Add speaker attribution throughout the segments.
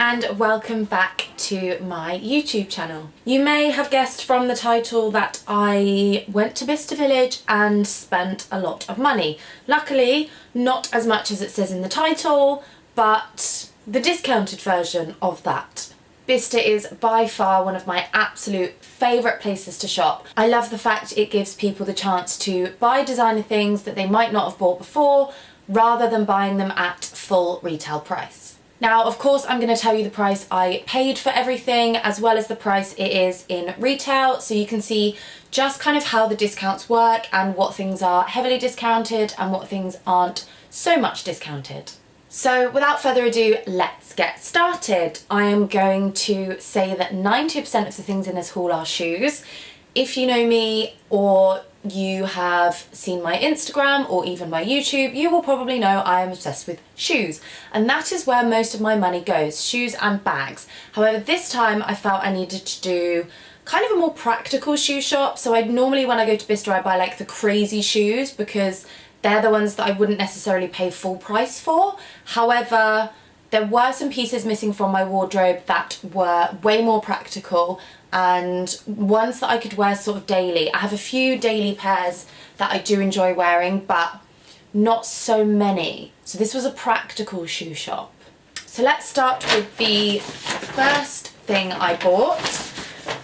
Speaker 1: and welcome back to my YouTube channel. You may have guessed from the title that I went to Bicester Village and spent a lot of money. Luckily, not as much as it says in the title, but the discounted version of that. Bicester is by far one of my absolute favourite places to shop. I love the fact it gives people the chance to buy designer things that they might not have bought before, rather than buying them at full retail price. Now, of course, I'm going to tell you the price I paid for everything, as well as the price it is in retail, so you can see just kind of how the discounts work and what things are heavily discounted and what things aren't so much discounted. So without further ado, let's get started. I am going to say that 90% of the things in this haul are shoes. If you know me or you have seen my Instagram or even my YouTube, you will probably know I am obsessed with shoes, and that is where most of my money goes, shoes and bags. However, this time I felt I needed to do kind of a more practical shoe shop. So normally when I go to Bicester I buy like the crazy shoes because they're the ones that I wouldn't necessarily pay full price for. However, there were some pieces missing from my wardrobe that were way more practical and ones that I could wear sort of daily. I have a few daily pairs that I do enjoy wearing, but not so many. So this was a practical shoe shop. So let's start with the first thing I bought.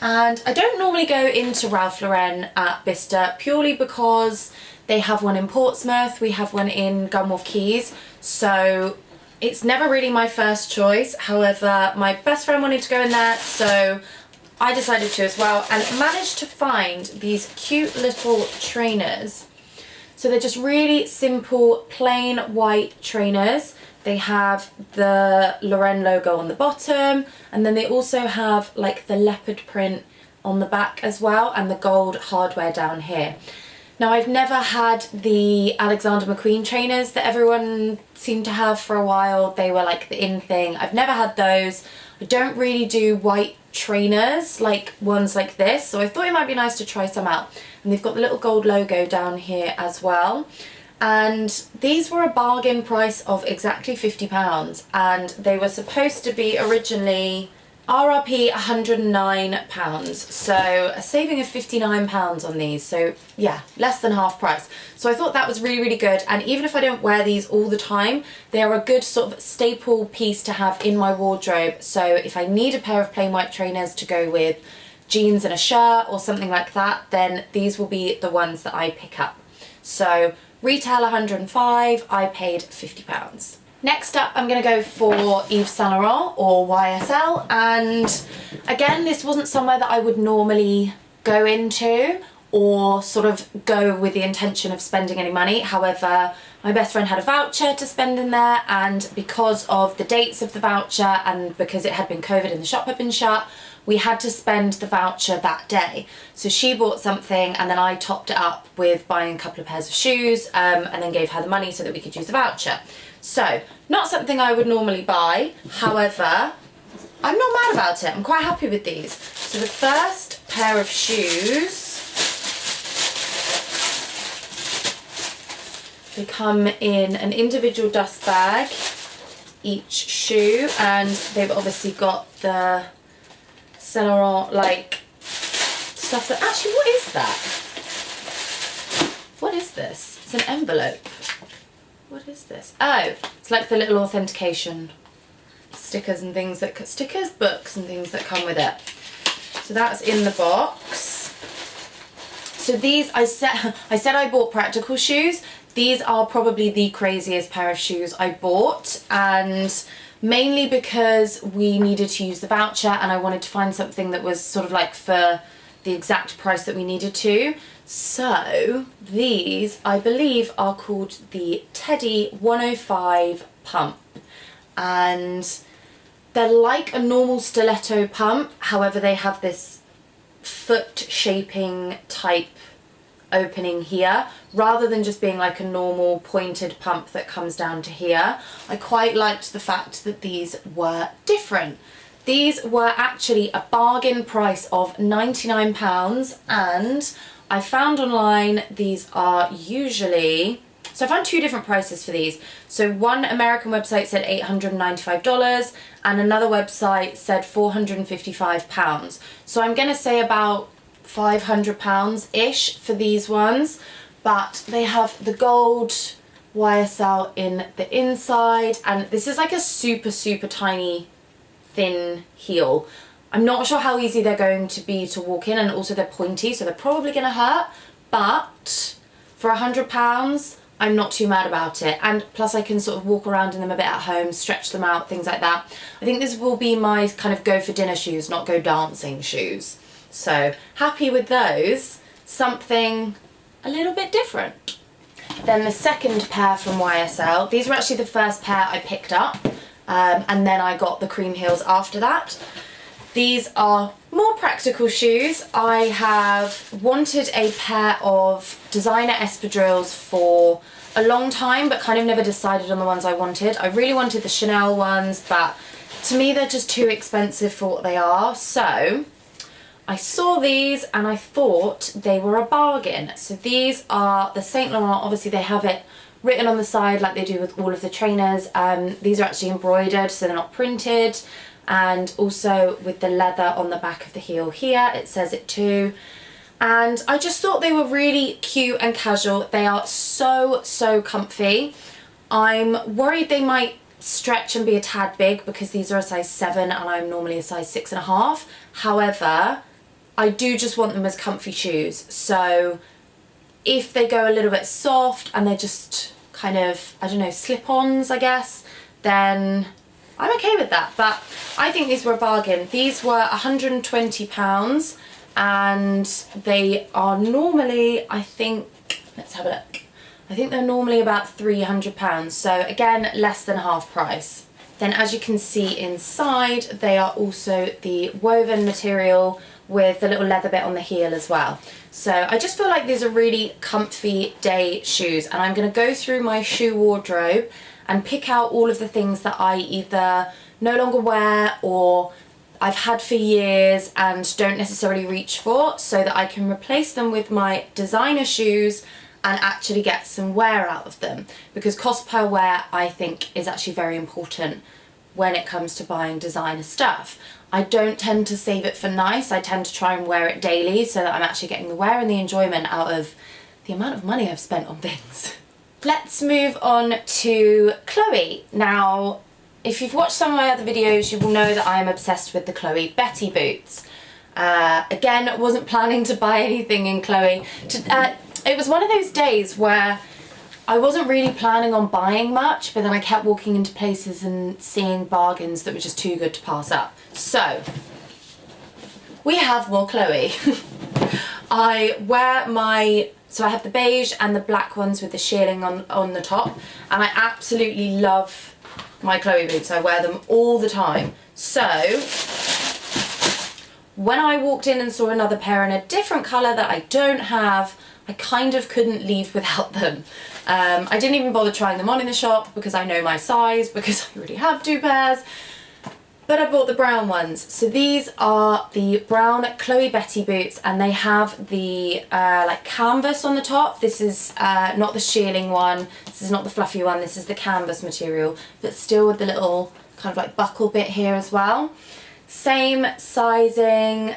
Speaker 1: And I don't normally go into Ralph Lauren at Bicester purely because they have one in Portsmouth, we have one in Gunwharf Quays, so it's never really my first choice. However, my best friend wanted to go in there, so I decided to as well, and managed to find these cute little trainers. So they're just really simple, plain white trainers. They have the Lauren logo on the bottom, and then they also have like the leopard print on the back as well, and the gold hardware down here. Now, I've never had the Alexander Mcqueen trainers that everyone seemed to have for a while. They were like the in thing. I've never had those. I don't really do white trainers, like ones like this, so I thought it might be nice to try some out. And they've got the little gold logo down here as well. And these were a bargain price of exactly £50, and they were supposed to be originally RRP £109, so a saving of £59 on these. So yeah, less than half price. So I thought that was really, really good, and even if I don't wear these all the time, they are a good sort of staple piece to have in my wardrobe. So if I need a pair of plain white trainers to go with jeans and a shirt or something like that, then these will be the ones that I pick up. So retail £105, I paid £50. Next up, I'm going to go for Yves Saint Laurent or YSL, and again, this wasn't somewhere that I would normally go into or sort of go with the intention of spending any money. However, my best friend had a voucher to spend in there, and because of the dates of the voucher and because it had been COVID and the shop had been shut, we had to spend the voucher that day. So she bought something and then I topped it up with buying a couple of pairs of shoes, and then gave her the money so that we could use the voucher. So, not something I would normally buy, however, I'm not mad about it. I'm quite happy with these. So the first pair of shoes, they come in an individual dust bag, each shoe, and they've obviously got the Saint Laurent like stuff that, actually, what is that? What is this? It's an envelope. What is this? Oh, it's like the little authentication stickers and things that, books and things that come with it. So that's in the box. So these, I said I bought practical shoes. These are probably the craziest pair of shoes I bought, and mainly because we needed to use the voucher and I wanted to find something that was sort of like for the exact price that we needed to. So these, I believe, are called the Teddy 105 pump, and they're like a normal stiletto pump. However, they have this foot shaping type opening here rather than just being like a normal pointed pump that comes down to here. I quite liked the fact that these were different. These were actually a bargain price of £99, and I found online these are usually So I found two different prices for these. So one American website said $895 and another website said £455. So I'm gonna say about £500-ish for these ones, but they have the gold YSL in the inside, and this is like a super tiny thin heel. I'm not sure how easy they're going to be to walk in, and also they're pointy, so they're probably gonna hurt, but for £100 I'm not too mad about it. And plus I can sort of walk around in them a bit at home, stretch them out, things like that. I think this will be my kind of go for dinner shoes, not go dancing shoes. So happy with those. Something a little bit different. Then the second pair from YSL, these were actually the first pair I picked up, and then I got the cream heels after that. These are more practical shoes. I have wanted a pair of designer espadrilles for a long time, but kind of never decided on the ones I wanted. I really wanted the Chanel ones, but to me they're just too expensive for what they are. So I saw these and I thought they were a bargain. So these are the Saint Laurent. Obviously they have it written on the side like they do with all of the trainers. These are actually embroidered, so they're not printed. And also with the leather on the back of the heel here, it says it too. And I just thought they were really cute and casual. They are so comfy. I'm worried they might stretch and be a tad big because these are a size 7 and I'm normally a size 6.5. However, I do just want them as comfy shoes. So if they go a little bit soft and they're just kind of, I don't know, slip-ons, I guess, then I'm okay with that. But I think these were a bargain. These were £120 and they are normally, I think, let's have a look. I think they're normally about £300. So again, less than half price. Then as you can see inside, they are also the woven material with the little leather bit on the heel as well. So I just feel like these are really comfy day shoes, and I'm going to go through my shoe wardrobe and pick out all of the things that I either no longer wear or I've had for years and don't necessarily reach for, so that I can replace them with my designer shoes and actually get some wear out of them. Because cost per wear, I think, is actually very important when it comes to buying designer stuff. I don't tend to save it for nice. I tend to try and wear it daily so that I'm actually getting the wear and the enjoyment out of the amount of money I've spent on things. Let's move on to Chloe. Now, if you've watched some of my other videos, you will know that I am obsessed with the Chloe Betty boots. Again, wasn't planning to buy anything in Chloe. It was one of those days where I wasn't really planning on buying much, but then I kept walking into places and seeing bargains that were just too good to pass up. So, we have more Chloe. I wear my, so I have the beige and the black ones with the shearling on the top, and I absolutely love my Chloe boots. I wear them all the time. So, when I walked in and saw another pair in a different colour that I don't have, I kind of couldn't leave without them. I didn't even bother trying them on in the shop because I know my size, because I already have 2 pairs. But I bought the brown ones. So these are the brown Chloe Betty boots, and they have the like canvas on the top. This is not the shearling one, this is not the fluffy one, this is the canvas material, but still with the little kind of like buckle bit here as well. Same sizing,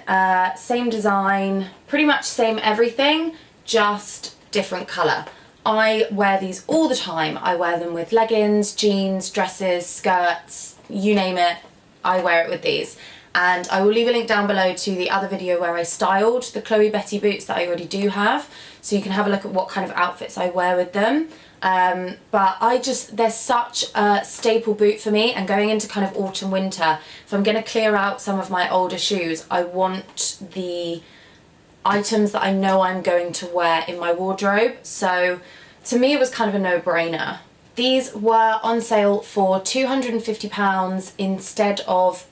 Speaker 1: same design, pretty much same everything, just different colour. I wear these all the time. I wear them with leggings, jeans, dresses, skirts, you name it, I wear it with these. And I will leave a link down below to the other video where I styled the Chloe Betty boots that I already do have, so you can have a look at what kind of outfits I wear with them. But they're such a staple boot for me, and going into kind of autumn winter, if I'm going to clear out some of my older shoes, I want the items that I know I'm going to wear in my wardrobe. So to me it was kind of a no-brainer. These were on sale for £250 instead of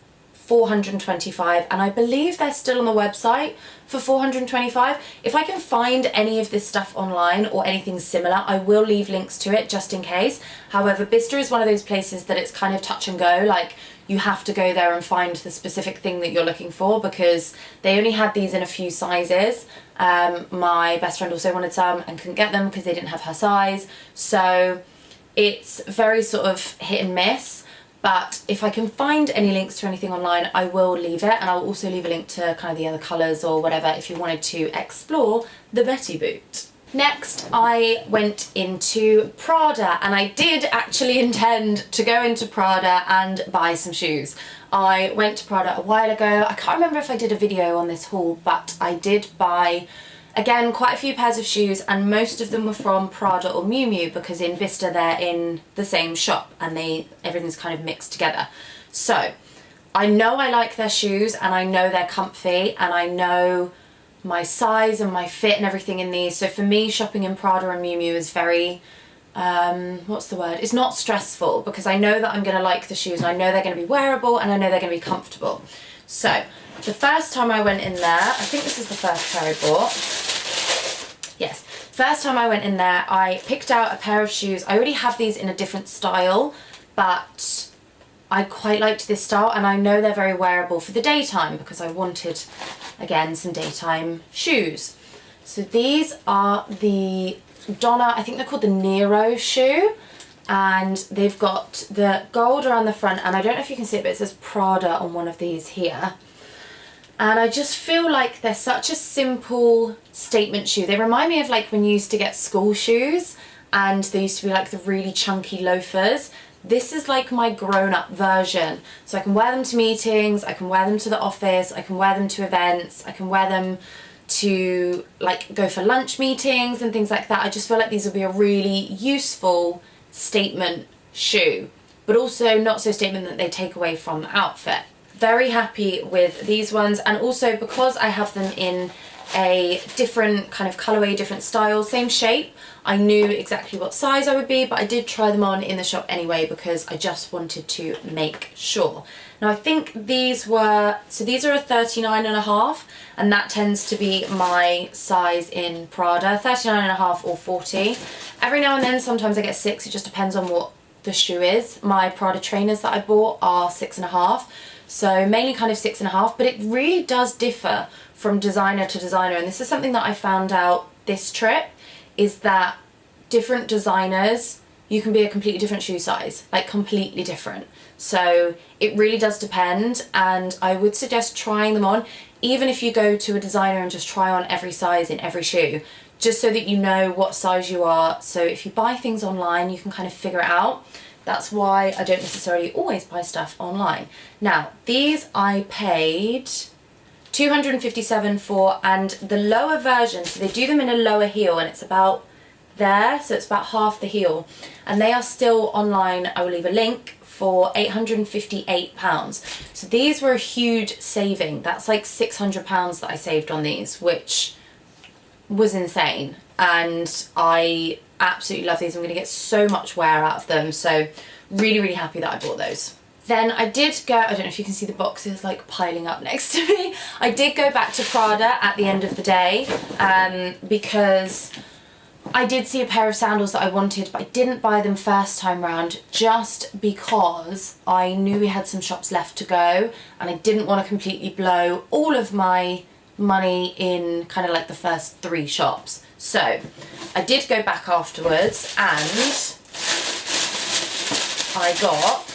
Speaker 1: 425, and I believe they're still on the website for 425. If I can find any of this stuff online or anything similar, I will leave links to it just in case. However, Bicester is one of those places that it's kind of touch and go, like you have to go there and find the specific thing that you're looking for, because they only had these in a few sizes. My best friend also wanted some and couldn't get them because they didn't have her size, so it's very sort of hit and miss. But if I can find any links to anything online, I will leave it, and I'll also leave a link to kind of the other colours or whatever if you wanted to explore the Betty boot. Next, I went into Prada, and I did actually intend to go into Prada and buy some shoes. I went to Prada a while ago. I can't remember if I did a video on this haul, but I did buy, again, quite a few pairs of shoes, and most of them were from Prada or Miu Miu, because in Bicester they're in the same shop and everything's kind of mixed together. So I know I like their shoes, and I know they're comfy, and I know my size and my fit and everything in these. So for me, shopping in Prada and Miu Miu is very, what's the word? It's not stressful, because I know that I'm going to like the shoes, and I know they're going to be wearable, and I know they're going to be comfortable. So the first time I went in there, I think this is the first pair I bought. Yes, first time I went in there, I picked out a pair of shoes. I already have these in a different style, but I quite liked this style, and I know they're very wearable for the daytime because I wanted, again, some daytime shoes. So these are the Donna, I think they're called the Nero shoe, and they've got the gold around the front, and I don't know if you can see it, but it says Prada on one of these here. And I just feel like they're such a simple statement shoe. They remind me of like when you used to get school shoes, and they used to be like the really chunky loafers. This is like my grown-up version. So I can wear them to meetings, I can wear them to the office, I can wear them to events, I can wear them to like go for lunch meetings and things like that. I just feel like these will be a really useful statement shoe, but also not so statement that they take away from the outfit. Very happy with these ones, and also because I have them in a different kind of colourway, different style, same shape, I knew exactly what size I would be, but I did try them on in the shop anyway because I just wanted to make sure. Now I think these were, so these are a 39.5, and that tends to be my size in Prada, 39.5 or 40. Every now and then sometimes I get 6, it just depends on what the shoe is. My Prada trainers that I bought are 6.5. So mainly kind of 6.5, but it really does differ from designer to designer. And this is something that I found out this trip, is that different designers, you can be a completely different shoe size, like completely different. So it really does depend, and I would suggest trying them on, even if you go to a designer and just try on every size in every shoe, just so that you know what size you are. So if you buy things online, you can kind of figure it out. That's why I don't necessarily always buy stuff online. Now, these I paid $257 for, and the lower version, so they do them in a lower heel, and it's about there, so it's about half the heel, and they are still online. I will leave a link, for £858. So these were a huge saving. That's like £600 that I saved on these, which was insane, and I absolutely love these. I'm going to get so much wear out of them, so really happy that I bought those. Then I did go, I don't know if you can see the boxes like piling up next to me, I did go back to Prada at the end of the day, because I did see a pair of sandals that I wanted, but I didn't buy them first time round just because I knew we had some shops left to go, and I didn't want to completely blow all of my money in kind of like the first 3 shops. So I did go back afterwards, and I got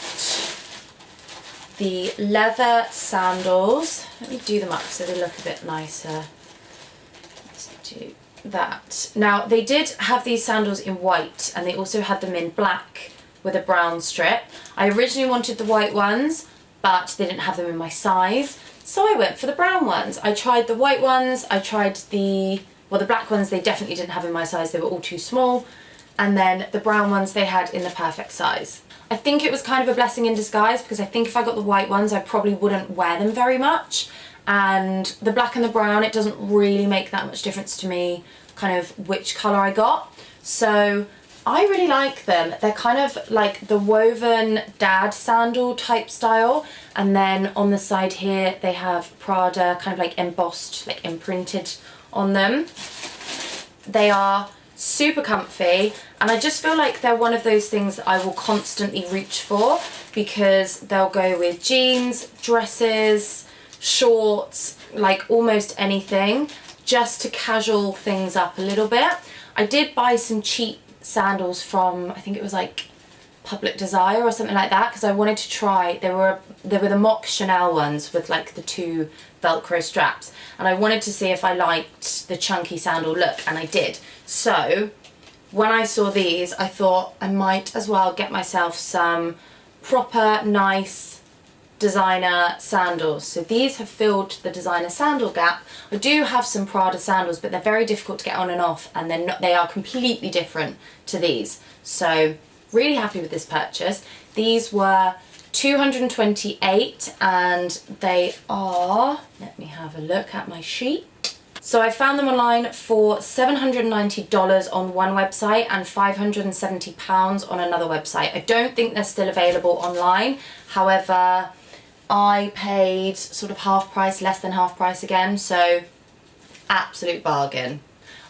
Speaker 1: the leather sandals. Let me do them up so they look a bit nicer. Let's do that. Now they did have these sandals in white, and they also had them in black with a brown strip. I originally wanted the white ones, but they didn't have them in my size, so I went for the brown ones. I tried the white ones, I tried the black ones they definitely didn't have in my size, they were all too small, and then the brown ones they had in the perfect size. I think it was kind of a blessing in disguise, because I think if I got the white ones I probably wouldn't wear them very much, and the black and the brown, it doesn't really make that much difference to me kind of which colour I got. So I really like them. They're kind of like the woven dad sandal type style, and then on the side here they have Prada kind of like embossed, like imprinted on them. They are super comfy, and I just feel like they're one of those things that I will constantly reach for, because they'll go with jeans, dresses, shorts, like almost anything, just to casual things up a little bit. I did buy some cheap sandals from, I think it was like Public Desire or something like that, because I wanted to try, they were the mock Chanel ones with like the 2 Velcro straps, and I wanted to see if I liked the chunky sandal look, and I did. So when I saw these, I thought I might as well get myself some proper nice designer sandals. So these have filled the designer sandal gap. I do have some Prada sandals, but they're very difficult to get on and off, and they are completely different to these. So really happy with this purchase. These were $228, and they are, let me have a look at my sheet. So I found them online for $790 on one website and £570 on another website. I don't think they're still available online. However, I paid sort of half price, less than half price again, so absolute bargain.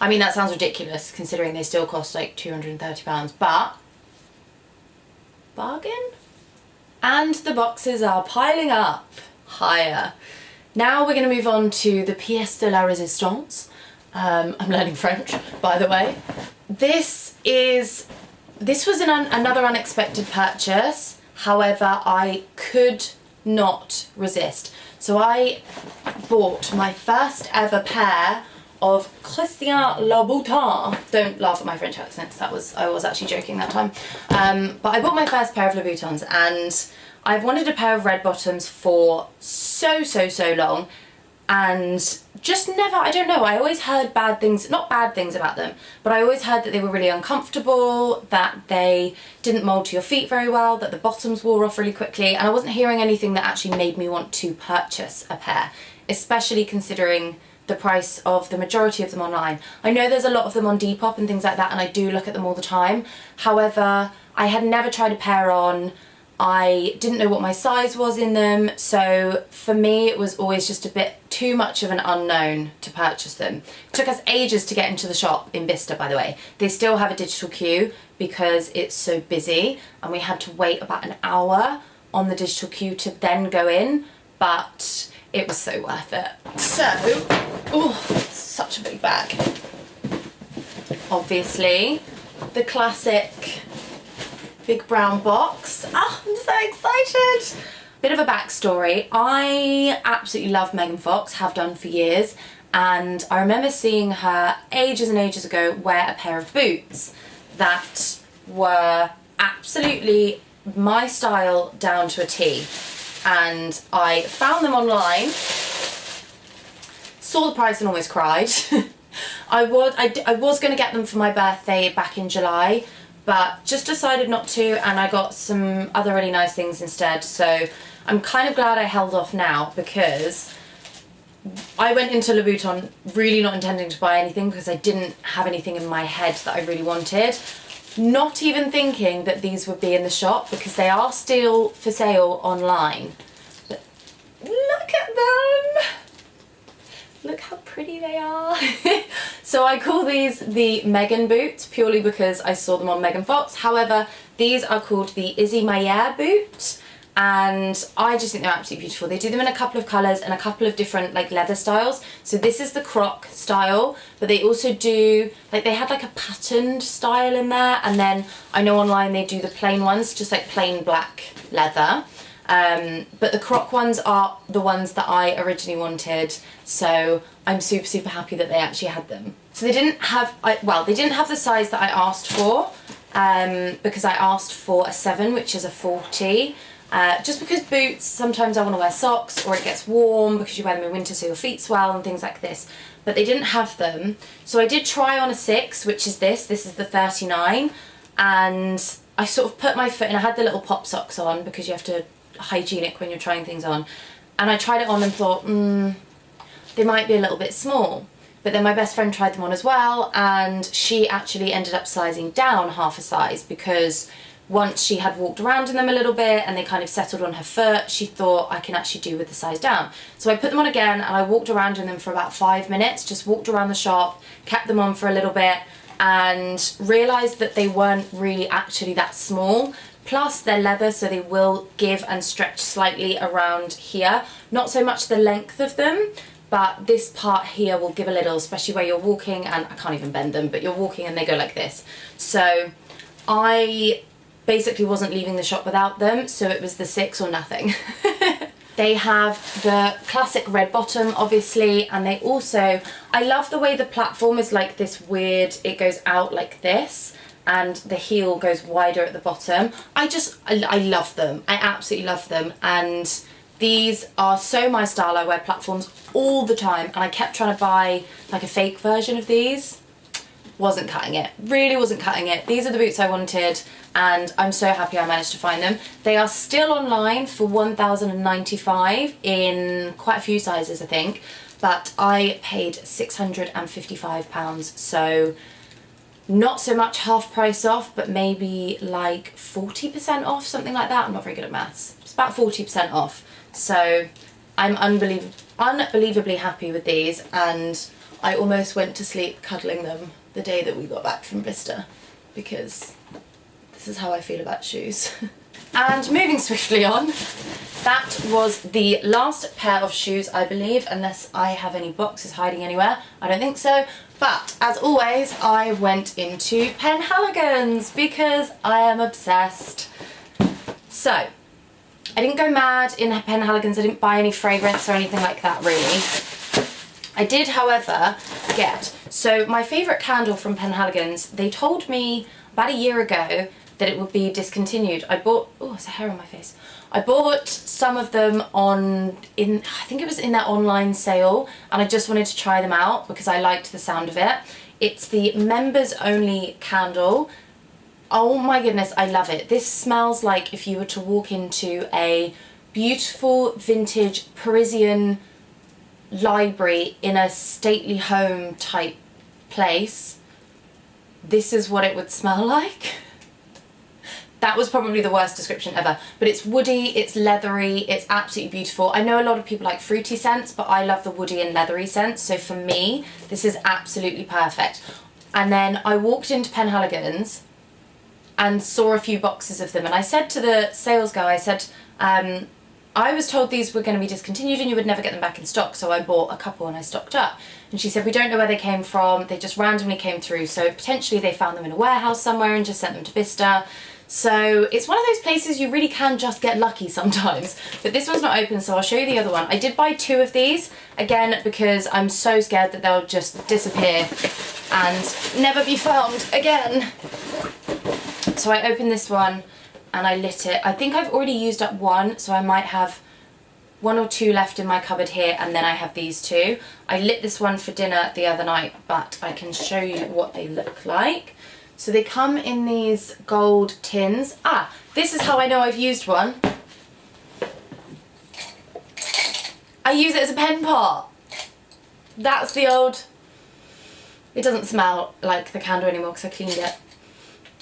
Speaker 1: I mean, that sounds ridiculous considering they still cost like £230, but bargain? And the boxes are piling up higher. Now we're going to move on to the pièce de la résistance. I'm learning French, by the way. This was another unexpected purchase. However, I could not resist. So I bought my first ever pair of Christian Louboutin. Don't laugh at my French accents, I was actually joking that time. But I bought my first pair of Louboutins, and I've wanted a pair of red bottoms for so long, and just never, I don't know, I always heard bad things, not bad things about them, but I always heard that they were really uncomfortable, that they didn't mould to your feet very well, that the bottoms wore off really quickly, and I wasn't hearing anything that actually made me want to purchase a pair, especially considering the price of the majority of them online. I know there's a lot of them on Depop and things like that, and I do look at them all the time. However, I had never tried a pair on. I didn't know what my size was in them, so for me it was always just a bit too much of an unknown to purchase them. It took us ages to get into the shop in Bicester, by the way. They still have a digital queue because it's so busy, and we had to wait about an hour on the digital queue to then go in, but it was so worth it. So, oh, such a big bag. Obviously, the classic big brown box. Oh, I'm so excited. Bit of a backstory. I absolutely love Megan Fox, have done for years, and I remember seeing her ages and ages ago wear a pair of boots that were absolutely my style down to a T. And I found them online, saw the price and almost cried. I was going to get them for my birthday back in July, but just decided not to, and I got some other really nice things instead. So I'm kind of glad I held off now, because I went into Louboutin really not intending to buy anything, because I didn't have anything in my head that I really wanted. Not even thinking that these would be in the shop, because they are still for sale online. But look at them! Look how pretty they are. So I call these the Megan boots purely because I saw them on Megan Fox. However, these are called the Izzy boot, and I just think they're absolutely beautiful. They do them in a couple of colours and a couple of different like leather styles. So this is the croc style, but they also do, like, they had like a patterned style in there, and then I know online they do the plain ones, just like plain black leather. But the croc ones are the ones that I originally wanted, so I'm super happy that they actually had them. So they didn't have, they didn't have the size that I asked for, because I asked for a 7, which is a 40. Just because boots, sometimes I want to wear socks, or it gets warm because you wear them in winter so your feet swell and things like this. But they didn't have them. So I did try on a 6, which is this is the 39. And I sort of put my foot in, I had the little pop socks on because you have to hygienic when you're trying things on. And I tried it on and thought, they might be a little bit small. But then my best friend tried them on as well, and she actually ended up sizing down half a size, because once she had walked around in them a little bit and they kind of settled on her foot, she thought I can actually do with the size down. So I put them on again, and I walked around in them for about 5 minutes, just walked around the shop, kept them on for a little bit, and realised that they weren't really actually that small. Plus they're leather, so they will give and stretch slightly around here. Not so much the length of them, but this part here will give a little, especially where you're walking, and I can't even bend them, but you're walking and they go like this. So I basically wasn't leaving the shop without them, so it was the 6 or nothing. They have the classic red bottom, obviously, and they also, I love the way the platform is like this weird, it goes out like this, and the heel goes wider at the bottom. I love them. I absolutely love them, and these are so my style. I wear platforms all the time, and I kept trying to buy like a fake version of these. Wasn't cutting it, really wasn't cutting it. These are the boots I wanted, and I'm so happy I managed to find them. They are still online for £1,095 in quite a few sizes, I think, but I paid £655, so not so much half price off, but maybe like 40% off, something like that. I'm not very good at maths. It's about 40% off. So I'm unbelievably happy with these, and I almost went to sleep cuddling them the day that we got back from Bicester, because this is how I feel about shoes. And moving swiftly on, that was the last pair of shoes, I believe, unless I have any boxes hiding anywhere. I don't think so. But as always, I went into Penhaligons because I am obsessed. So I didn't go mad in Penhaligons. I didn't buy any fragrance or anything like that, really. I did, however, get, so my favourite candle from Penhaligons, they told me about a year ago that it would be discontinued. I bought, oh, there's a hair on my face. I bought some of them I think it was in their online sale, and I just wanted to try them out because I liked the sound of it. It's the members only candle. Oh my goodness, I love it. This smells like if you were to walk into a beautiful vintage Parisian library in a stately home type place. This is what it would smell like. That was probably the worst description ever, but it's woody, it's leathery, it's absolutely beautiful. I know a lot of people like fruity scents, but I love the woody and leathery scents, so for me, this is absolutely perfect. And then I walked into Penhaligons and saw a few boxes of them, and I said to the sales guy, I said, I was told these were going to be discontinued and you would never get them back in stock, so I bought a couple and I stocked up. And she said, we don't know where they came from, they just randomly came through, so potentially they found them in a warehouse somewhere and just sent them to Bicester. So it's one of those places you really can just get lucky sometimes. But this one's not open, so I'll show you the other one. I did buy 2 of these, again, because I'm so scared that they'll just disappear and never be found again. So I opened this one and I lit it. I think I've already used up one, so I might have 1 or 2 left in my cupboard here, and then I have these 2. I lit this one for dinner the other night, but I can show you what they look like. So they come in these gold tins. Ah, this is how I know I've used one. I use it as a pen pot. That's the old... It doesn't smell like the candle anymore because I cleaned it.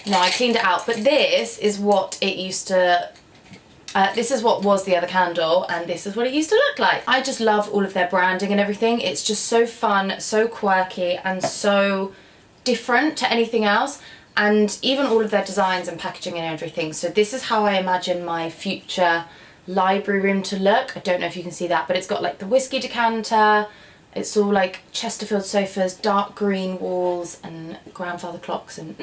Speaker 1: No, I cleaned it out, but this is what it used to... this is what was the other candle, and this is what it used to look like. I just love all of their branding and everything. It's just so fun, so quirky, and so different to anything else, and even all of their designs and packaging and everything. So this is how I imagine my future library room to look. I don't know if you can see that, but it's got like the whiskey decanter, it's all like Chesterfield sofas, dark green walls, and grandfather clocks, and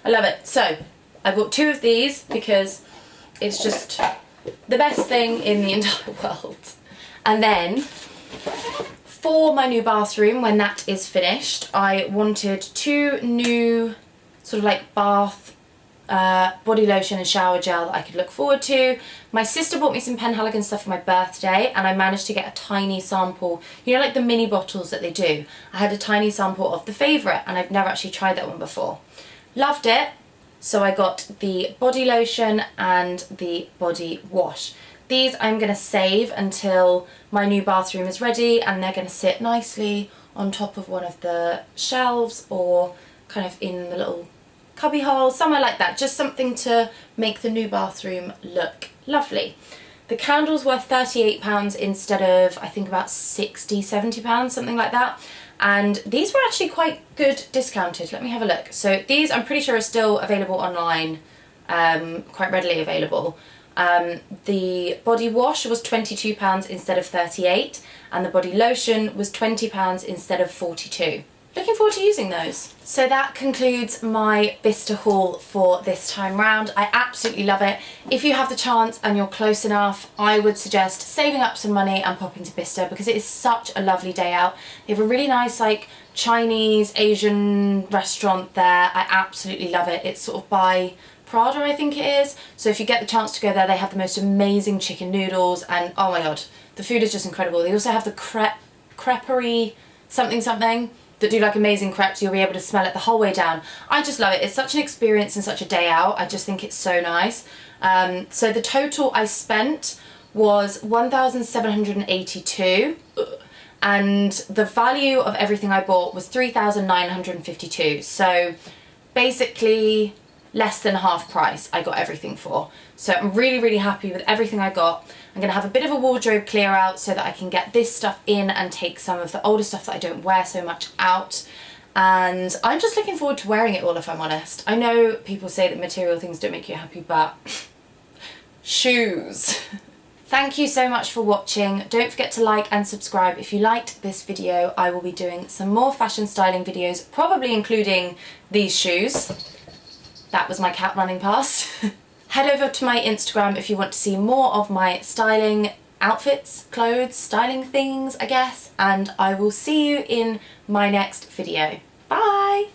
Speaker 1: I love it. So I bought 2 of these because it's just the best thing in the entire world. And then for my new bathroom, when that is finished, I wanted 2 new sort of like bath body lotion and shower gel that I could look forward to. My sister bought me some Penhaligons stuff for my birthday, and I managed to get a tiny sample, you know, like the mini bottles that they do. I had a tiny sample of the favourite, and I've never actually tried that one before. Loved it, so I got the body lotion and the body wash. These I'm going to save until my new bathroom is ready, and they're going to sit nicely on top of one of the shelves or kind of in the little cubby hole, somewhere like that. Just something to make the new bathroom look lovely. The candles were £38 instead of, I think, about £60, £70, something like that. And these were actually quite good discounted. Let me have a look. So these, I'm pretty sure, are still available online, quite readily available. The body wash was £22 instead of £38, and the body lotion was £20 instead of £42. Looking forward to using those. So that concludes my Bicester haul for this time round. I absolutely love it. If you have the chance and you're close enough, I would suggest saving up some money and popping to Bicester because it is such a lovely day out. They have a really nice like Chinese, Asian restaurant there. I absolutely love it. It's sort of by Prada, I think it is. So if you get the chance to go there, they have the most amazing chicken noodles and oh my god, the food is just incredible. They also have the creperie something that do like amazing crepes. You'll be able to smell it the whole way down. I just love it. It's such an experience and such a day out. I just think it's so nice. So the total I spent was £1,782 and the value of everything I bought was £3,952. So basically less than half price I got everything for. So I'm really, really happy with everything I got. I'm going to have a bit of a wardrobe clear out so that I can get this stuff in and take some of the older stuff that I don't wear so much out. And I'm just looking forward to wearing it all, if I'm honest. I know people say that material things don't make you happy, but shoes. Thank you so much for watching. Don't forget to like and subscribe if you liked this video. I will be doing some more fashion styling videos, probably including these shoes. That was my cat running past. Head over to my Instagram if you want to see more of my styling outfits, clothes, styling things, I guess, and I will see you in my next video. Bye!